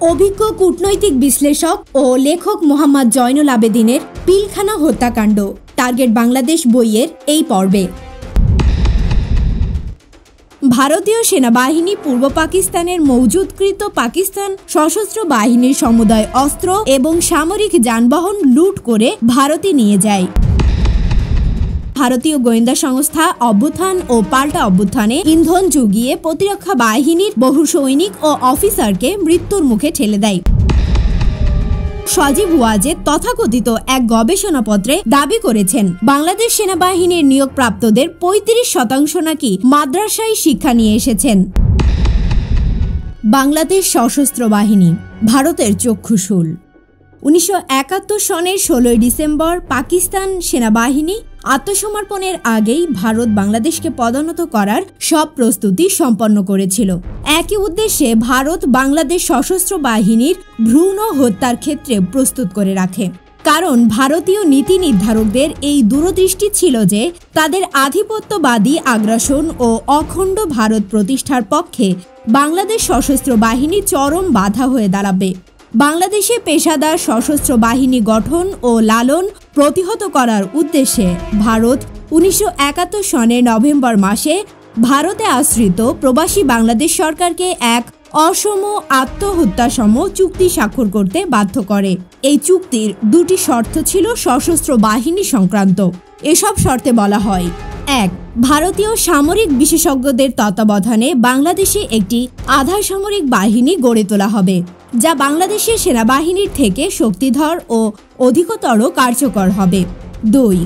অভিজ্ঞ কূটনৈতিক বিশ্লেষক ও লেখক মোহাম্মদ জয়নুল আবেদিনের পিলখানা হত্যাকাণ্ড টার্গেট বাংলাদেশ বইয়ের এই পর্বে ভারতীয় সেনাবাহিনী পূর্ব পাকিস্তানের মজুদকৃত পাকিস্তান সশস্ত্র বাহিনীর সমুদয় অস্ত্র এবং সামরিক যানবাহন লুট করে ভারতে নিয়ে যায়। ভারতীয় গোয়েন্দা সংস্থা অভ্যুত্থান ও পাল্টা অভ্যুত্থানে ইন্ধন জুগিয়ে প্রতিরক্ষা বাহিনীর বহু সৈনিক ও অফিসারকে মৃত্যুর মুখে ঠেলে দেয়। সজীব ওয়াজেদ তথাকথিত এক গবেষণাপত্রে দাবি করেছেন, বাংলাদেশ সেনাবাহিনীর নিয়োগপ্রাপ্তদের ৩৫% নাকি মাদ্রাসায় শিক্ষা নিয়ে এসেছেন। বাংলাদেশ সশস্ত্র বাহিনী ভারতের চক্ষুশূল। ১৯৭১ সনের ১৬ ডিসেম্বর পাকিস্তান সেনাবাহিনী আত্মসমর্পণের আগেই ভারত বাংলাদেশকে পদোন্নত করার সব প্রস্তুতি সম্পন্ন করেছিল। একই উদ্দেশ্যে ভারত বাংলাদেশ সশস্ত্র বাহিনীর ভ্রূণ হত্যার ক্ষেত্রে প্রস্তুত করে রাখে। কারণ ভারতীয় নীতি নির্ধারকদের এই দূরদৃষ্টি ছিল যে তাদের আধিপত্যবাদী আগ্রাসন ও অখণ্ড ভারত প্রতিষ্ঠার পক্ষে বাংলাদেশ সশস্ত্র বাহিনী চরম বাধা হয়ে দাঁড়াবে। বাংলাদেশে পেশাদার সশস্ত্র বাহিনী গঠন ও লালন প্রতিহত করার উদ্দেশ্যে ভারত ১৯৭১ সনের নভেম্বর মাসে ভারতে আশ্রিত প্রবাসী বাংলাদেশ সরকারকে এক অসম আত্মহত্যাসম চুক্তি স্বাক্ষর করতে বাধ্য করে। এই চুক্তির দুটি শর্ত ছিল সশস্ত্র বাহিনী সংক্রান্ত। এসব শর্তে বলা হয়: ১. ভারতীয় সামরিক বিশেষজ্ঞদের তত্ত্বাবধানে বাংলাদেশে একটি আধা সামরিক বাহিনী গড়ে তোলা হবে, যা বাংলাদেশের সেনাবাহিনীর থেকে শক্তিধর ও অধিকতর কার্যকর হবে। ২.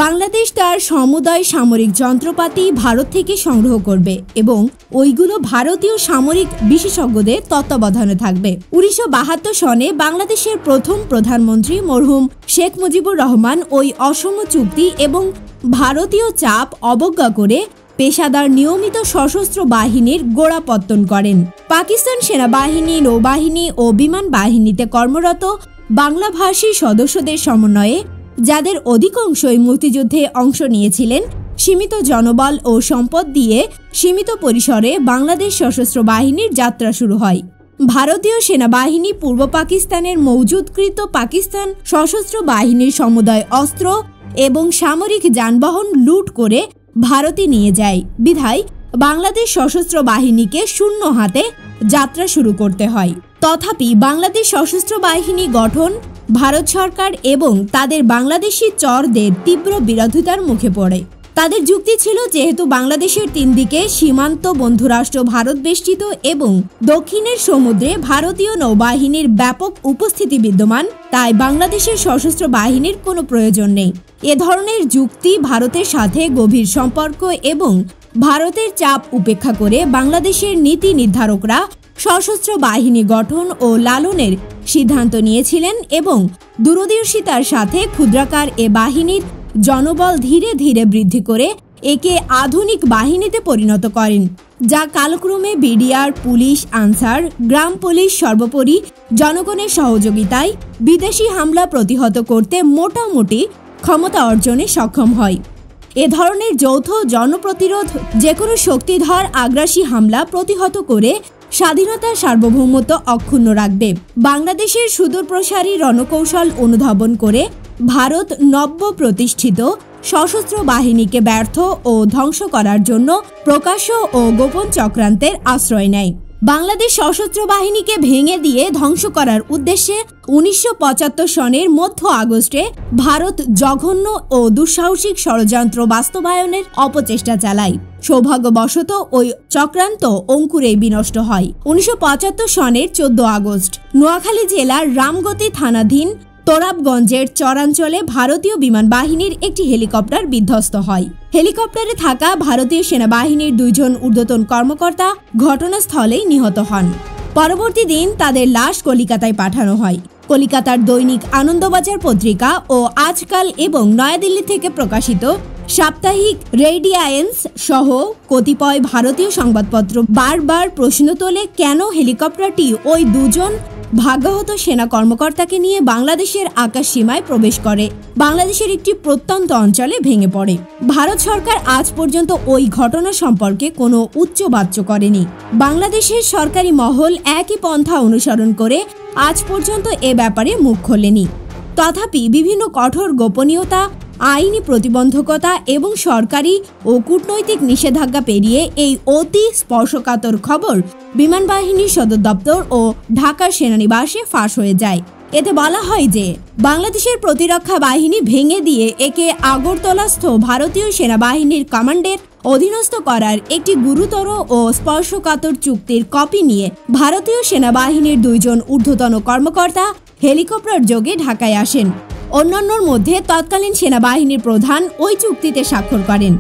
বাংলাদেশ তার সমুদয় সামরিক যন্ত্রপাতি ভারত থেকে সংগ্রহ করবে এবং ওইগুলো ভারতীয় সামরিক বিশেষজ্ঞদের তত্ত্বাবধানে থাকবে। ১৯৭২ সনে বাংলাদেশের প্রথম প্রধানমন্ত্রী মরহুম শেখ মুজিবুর রহমান ওই অসম চুক্তি এবং ভারতীয় চাপ অবজ্ঞা করে পেশাদার নিয়মিত সশস্ত্র বাহিনীর গোড়াপত্তন করেন। পাকিস্তান সেনাবাহিনী, নৌবাহিনী ও বিমান বাহিনীতে কর্মরত বাংলাভাষী সদস্যদের সমন্বয়ে, যাদের অধিকাংশই মুক্তিযুদ্ধে অংশ নিয়েছিলেন, সীমিত জনবল ও সম্পদ দিয়ে সীমিত পরিসরে বাংলাদেশ সশস্ত্র বাহিনীর যাত্রা শুরু হয়। ভারতীয় সেনাবাহিনী পূর্ব পাকিস্তানের মজুদকৃত পাকিস্তান সশস্ত্র বাহিনীর সমুদয় অস্ত্র এবং সামরিক যানবাহন লুট করে ভারতে নিয়ে যায় বিধায় বাংলাদেশ সশস্ত্র বাহিনীকে শূন্য হাতে যাত্রা শুরু করতে হয়। তথাপি বাংলাদেশ সশস্ত্র বাহিনী গঠন ভারত সরকার এবং তাদের বাংলাদেশি চরদের তীব্র বিরোধিতার মুখে পড়ে। তাদের যুক্তি ছিল, যেহেতু বাংলাদেশের ৩ দিকে সীমান্ত বন্ধুরাষ্ট্র ভারত বেষ্টিত এবং দক্ষিণের সমুদ্রে ভারতীয় নৌবাহিনীর ব্যাপক উপস্থিতি বিদ্যমান, তাই বাংলাদেশের সশস্ত্র বাহিনীর কোনো প্রয়োজন নেই। এ ধরনের যুক্তি ভারতের সাথে গভীর সম্পর্ক এবং ভারতের চাপ উপেক্ষা করে বাংলাদেশের নীতি নির্ধারকরা সশস্ত্র বাহিনী গঠন ও লালনের সিদ্ধান্ত নিয়েছিলেন এবং দূরদর্শিতার সাথে ক্ষুদ্রাকার এ বাহিনীর জনবল ধীরে ধীরে বৃদ্ধি করে একে আধুনিক বাহিনীতে পরিণত করেন, যা কালক্রমে বিডিআর, পুলিশ, আনসার, গ্রাম পুলিশ, সর্বোপরি জনগণের সহযোগিতায় বিদেশি হামলা প্রতিহত করতে মোটামুটি ক্ষমতা অর্জনে সক্ষম হয়। এ ধরনের যৌথ জনপ্রতিরোধ যে কোনো শক্তিধর আগ্রাসী হামলা প্রতিহত করে স্বাধীনতার সার্বভৌমত্ব অক্ষুণ্ণ রাখবে। বাংলাদেশের সুদূরপ্রসারী রণকৌশল অনুধাবন করে ভারত নব্য প্রতিষ্ঠিত সশস্ত্র বাহিনীকে ব্যর্থ ও ধ্বংস করার জন্য প্রকাশ্য ও গোপন চক্রান্তের আশ্রয় নেয়। বাংলাদেশ সশস্ত্র বাহিনীকে ভেঙে দিয়ে ধ্বংস করার উদ্দেশ্যে ১৯৭৫ সনের মধ্য আগস্টে ভারত জঘন্য ও দুঃসাহসিক ষড়যন্ত্র বাস্তবায়নের অপচেষ্টা চালায়। সৌভাগ্যবশত ওই চক্রান্ত অঙ্কুরেই বিনষ্ট হয়। ১৯৭৫ সনের ১৪ আগস্ট নোয়াখালী জেলার রামগতি থানাধীন তোরাবগঞ্জের চরাঞ্চলে ভারতীয় বিমান বাহিনীর একটি হেলিকপ্টার বিধ্বস্ত হয়। হেলিকপ্টারে থাকা ভারতীয় সেনাবাহিনীর ২ জন ঊর্ধ্বতন কর্মকর্তা ঘটনাস্থলেই নিহত হন। পরবর্তী দিন তাদের লাশ কলিকাতায় পাঠানো হয়। কলিকাতার দৈনিক আনন্দবাজার পত্রিকা ও আজকাল এবং নয়াদিল্লি থেকে প্রকাশিত সাপ্তাহিক রেডিয়ান্স সহ কতিপয় ভারতীয় সংবাদপত্র বারবার প্রশ্ন তোলে, কেন হেলিকপ্টারটি ওই ২ জন ভাগ্যহত সেনা কর্মকর্তাকে নিয়ে বাংলাদেশের আকাশ সীমায় প্রবেশ করে, বাংলাদেশের একটি প্রত্যন্ত অঞ্চলে ভেঙে পড়ে। ভারত সরকার আজ পর্যন্ত ওই ঘটনা সম্পর্কে কোনো উচ্চবাচ্য করেনি। বাংলাদেশের সরকারি মহল একই পন্থা অনুসরণ করে আজ পর্যন্ত এ ব্যাপারে মুখ খোলেনি। তথাপি বিভিন্ন কঠোর গোপনীয়তা, আইনি প্রতিবন্ধকতা এবং সরকারি ও কূটনৈতিক নিষেধাজ্ঞা পেরিয়ে এই অতি স্পর্শকাতর খবর বিমান বাহিনীর সদর দপ্তর ও ঢাকার সেনানিবাসে ফাঁস হয়ে যায়। এতে বলা হয় যে বাংলাদেশের প্রতিরক্ষা বাহিনী ভেঙে দিয়ে একে আগরতলাস্থ ভারতীয় সেনাবাহিনীর কমান্ডের অধীনস্থ করার একটি গুরুতর ও স্পর্শকাতর চুক্তির কপি নিয়ে ভারতীয় সেনাবাহিনীর 2 জন ঊর্ধ্বতন কর্মকর্তা হেলিকপ্টার যোগে ঢাকায় আসেন। অন্যান্যর মধ্যে তৎকালীন সেনাবাহিনীর প্রধান ওই চুক্তিতে স্বাক্ষর করেন।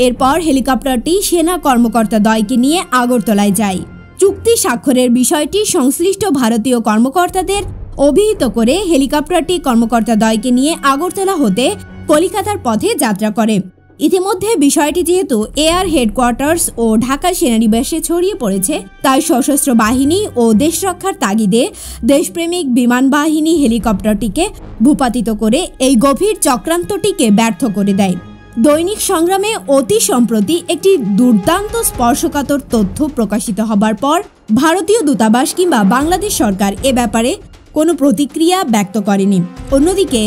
এরপর হেলিকপ্টারটি সেনা কর্মকর্তা দ্বয়কে নিয়ে আগরতলায় যায়। চুক্তি স্বাক্ষরের বিষয়টি সংশ্লিষ্ট ভারতীয় কর্মকর্তাদের অভিহিত করে হেলিকপ্টারটি কর্মকর্তা দ্বয়কে নিয়ে আগরতলা হতে কলিকাতার পথে যাত্রা করে। ইতিমধ্যে বিষয়টি যেহেতু এয়ার হেডকোয়ার্টার্স ও ঢাকা সেনানিবাসে ছড়িয়ে পড়েছে, তাই সশস্ত্র বাহিনী ও দেশ রক্ষার তাগিদে দেশপ্রেমিক বিমান বাহিনী হেলিকপ্টারটিকে ভূপাতিত করে এই গভীর চক্রান্তটিকে ব্যর্থ করে দেয়। দৈনিক সংগ্রামে অতি সম্প্রতি একটি দুর্দান্ত স্পর্শকাতর তথ্য প্রকাশিত হবার পর ভারতীয় দূতাবাস কিংবা বাংলাদেশ সরকার এ ব্যাপারে কোনো প্রতিক্রিয়া ব্যক্ত করেনি। অন্যদিকে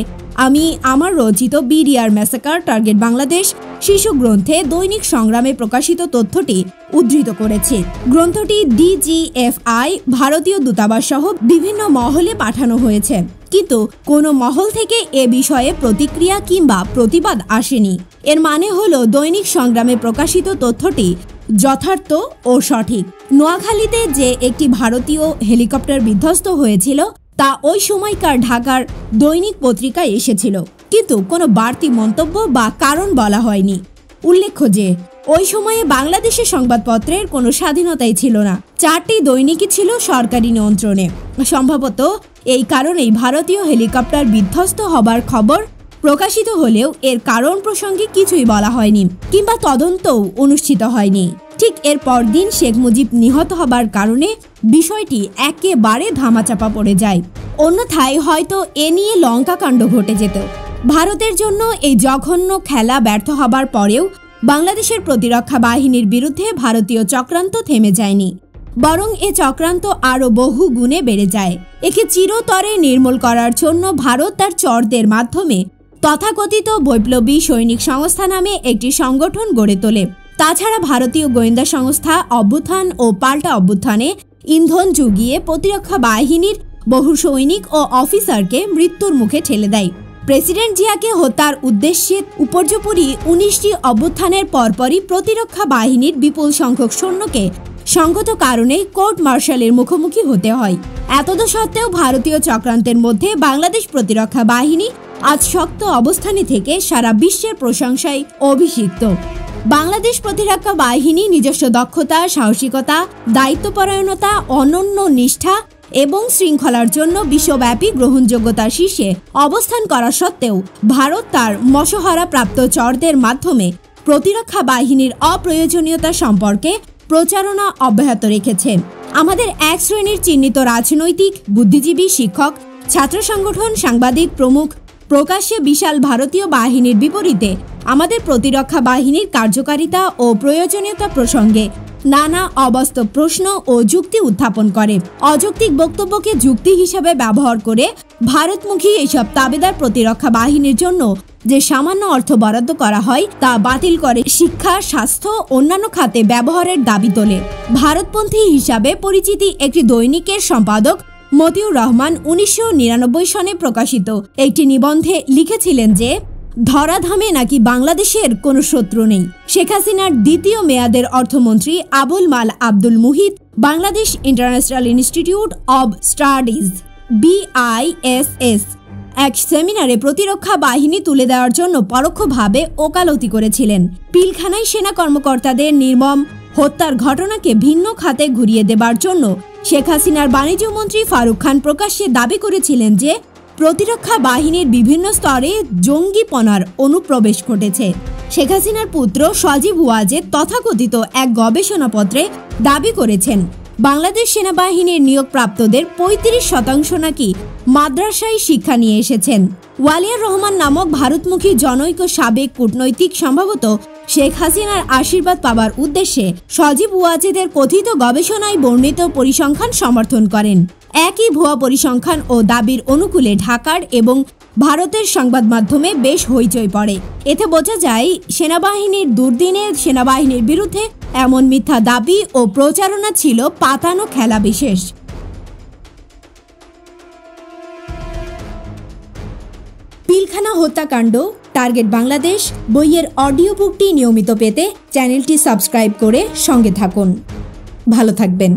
আমি আমার রচিত বিডিআর ম্যাসাকার টার্গেট বাংলাদেশ শিশু গ্রন্থে দৈনিক সংগ্রামে প্রকাশিত তথ্যটি উদ্ধৃত করেছি। গ্রন্থটি ডিজিএফআই, ভারতীয় দূতাবাস সহ বিভিন্ন মহলে পাঠানো হয়েছে, কিন্তু কোনো মহল থেকে এ বিষয়ে প্রতিক্রিয়া কিংবা প্রতিবাদ আসেনি। এর মানে হলো দৈনিক সংগ্রামে প্রকাশিত তথ্যটি যথার্থ ও সঠিক। নোয়াখালীতে যে একটি ভারতীয় হেলিকপ্টার বিধ্বস্ত হয়েছিল তা ওই সময়কার ঢাকার দৈনিক পত্রিকায় এসেছিল, কিন্তু কোনো বাড়তি মন্তব্য বা কারণ বলা হয়নি। উল্লেখ্য যে ওই সময়ে বাংলাদেশের সংবাদপত্রের কোনো স্বাধীনতাই ছিল না। 4টি দৈনিকই ছিল সরকারি নিয়ন্ত্রণে। সম্ভবত এই কারণেই ভারতীয় হেলিকপ্টার বিধ্বস্ত হবার খবর প্রকাশিত হলেও এর কারণ প্রসঙ্গে কিছুই বলা হয়নি কিংবা তদন্তও অনুষ্ঠিত হয়নি। ঠিক এর পরদিন শেখ মুজিব নিহত হবার কারণে বিষয়টি একেবারে ধামাচাপা পড়ে যায়। অন্যথায় হয়তো এ নিয়ে লঙ্কাকাণ্ড ঘটে যেত। ভারতের জন্য এই জঘন্য খেলা ব্যর্থ হবার পরেও বাংলাদেশের প্রতিরক্ষা বাহিনীর বিরুদ্ধে ভারতীয় চক্রান্ত থেমে যায়নি, বরং এ চক্রান্ত আরও বহু গুণে বেড়ে যায়। একে চিরতরে নির্মূল করার জন্য ভারত তার চরদের মাধ্যমে তথাকথিত বৈপ্লবী সৈনিক সংস্থা নামে একটি সংগঠন গড়ে তোলে। তাছাড়া ভারতীয় গোয়েন্দা সংস্থা অভ্যুত্থান ও পাল্টা অভ্যুত্থানে ইন্ধন জুগিয়ে প্রতিরক্ষা বাহিনীর বহু সৈনিক ও অফিসারকে মৃত্যুর মুখে ঠেলে দেয়। প্রেসিডেন্ট জিয়াকে হত্যার উদ্দেশ্যে উপর্যুপরি 19টি অভ্যুত্থানের পরপরই প্রতিরক্ষা বাহিনীর বিপুল সংখ্যক সৈন্যকে সংগত কারণেই কোর্ট মার্শালের মুখোমুখি হতে হয়। এতদসত্ত্বেও ভারতীয় চক্রান্তের মধ্যে বাংলাদেশ প্রতিরক্ষা বাহিনী আজ শক্ত অবস্থানে থেকে সারা বিশ্বের প্রশংসায় অভিষিক্ত। বাংলাদেশ প্রতিরক্ষা বাহিনী নিজস্ব দক্ষতা, সাহসিকতা, দায়িত্বপরায়ণতা, অনন্য নিষ্ঠা এবং শৃঙ্খলার জন্য বিশ্বব্যাপী গ্রহণযোগ্যতার শীর্ষে অবস্থান করা সত্ত্বেও ভারত তার মশহারা প্রাপ্ত চরদের মাধ্যমে প্রতিরক্ষা বাহিনীর অপ্রয়োজনীয়তা সম্পর্কে প্রচারণা অব্যাহত রেখেছে। আমাদের এক শ্রেণীর চিহ্নিত রাজনৈতিক, বুদ্ধিজীবী, শিক্ষক, ছাত্র সংগঠন, সাংবাদিক প্রমুখ প্রকাশ্যে বিশাল ভারতীয় বাহিনীর বিপরীতে আমাদের প্রতিরক্ষা বাহিনীর কার্যকারিতা ও প্রয়োজনীয়তা প্রসঙ্গে নানা অবাস্তব প্রশ্ন ও যুক্তি উত্থাপন করে। অযৌক্তিক বক্তব্যকে যুক্তি হিসাবে ব্যবহার করে ভারতমুখী এইসব তাবেদার প্রতিরক্ষা বাহিনীর জন্য যে সামান্য অর্থ বরাদ্দ করা হয় তা বাতিল করে শিক্ষা, স্বাস্থ্য, অন্যান্য খাতে ব্যবহারের দাবি তোলে। ভারতপন্থী হিসাবে পরিচিতি একটি দৈনিকের সম্পাদক মতিউর রহমান 1999 সনে প্রকাশিত একটি নিবন্ধে লিখেছিলেন যে ধরাধামে নাকি বাংলাদেশের কোনো শত্রু নেই। শেখ হাসিনার দ্বিতীয় মেয়াদের অর্থমন্ত্রী Abul Mal Abdul Muhith Bangladesh international institute of studies BISS এক সেমিনারে প্রতিরক্ষা বাহিনী তুলে দেওয়ার জন্য পরোক্ষভাবে ওকালতি করেছিলেন। পিলখানায় সেনা কর্মকর্তাদের নির্মম হত্যার ঘটনাকে ভিন্ন খাতে ঘুরিয়ে দেবার জন্য শেখ হাসিনার বাণিজ্য মন্ত্রী ফারুক খান প্রকাশ্যে দাবি করেছিলেন যে প্রতিরক্ষা বাহিনীর বিভিন্ন স্তরে জঙ্গিপনার অনুপ্রবেশ ঘটেছে। শেখ হাসিনার পুত্র সজীব ওয়াজেদ তথাকথিত এক গবেষণাপত্রে দাবি করেছেন বাংলাদেশ সেনাবাহিনীর নিয়োগপ্রাপ্তদের ৩৫% নাকি মাদ্রাসায় শিক্ষা নিয়ে এসেছেন। ওয়ালিয়ার রহমান নামক ভারতমুখী জনৈক সাবেক কূটনৈতিক সম্ভবত শেখ হাসিনার আশীর্বাদ পাবার উদ্দেশ্যে সজীব ওয়াজেদের কথিত গবেষণায় বর্ণিত পরিসংখ্যান সমর্থন করেন। একই ভুয়া পরিসংখ্যান ও দাবির অনুকূলে ঢাকার এবং ভারতের সংবাদ মাধ্যমে বেশ হইচই পড়ে। এতে বোঝা যায় সেনাবাহিনীর দুর্দিনে সেনাবাহিনীর বিরুদ্ধে এমন মিথ্যা দাবি ও প্রচারণা ছিল পাতানো খেলা বিশেষ। পিলখানা হত্যাকাণ্ড টার্গেট বাংলাদেশ বইয়ের অডিও বুকটি নিয়মিত পেতে চ্যানেলটি সাবস্ক্রাইব করে সঙ্গে থাকুন। ভালো থাকবেন।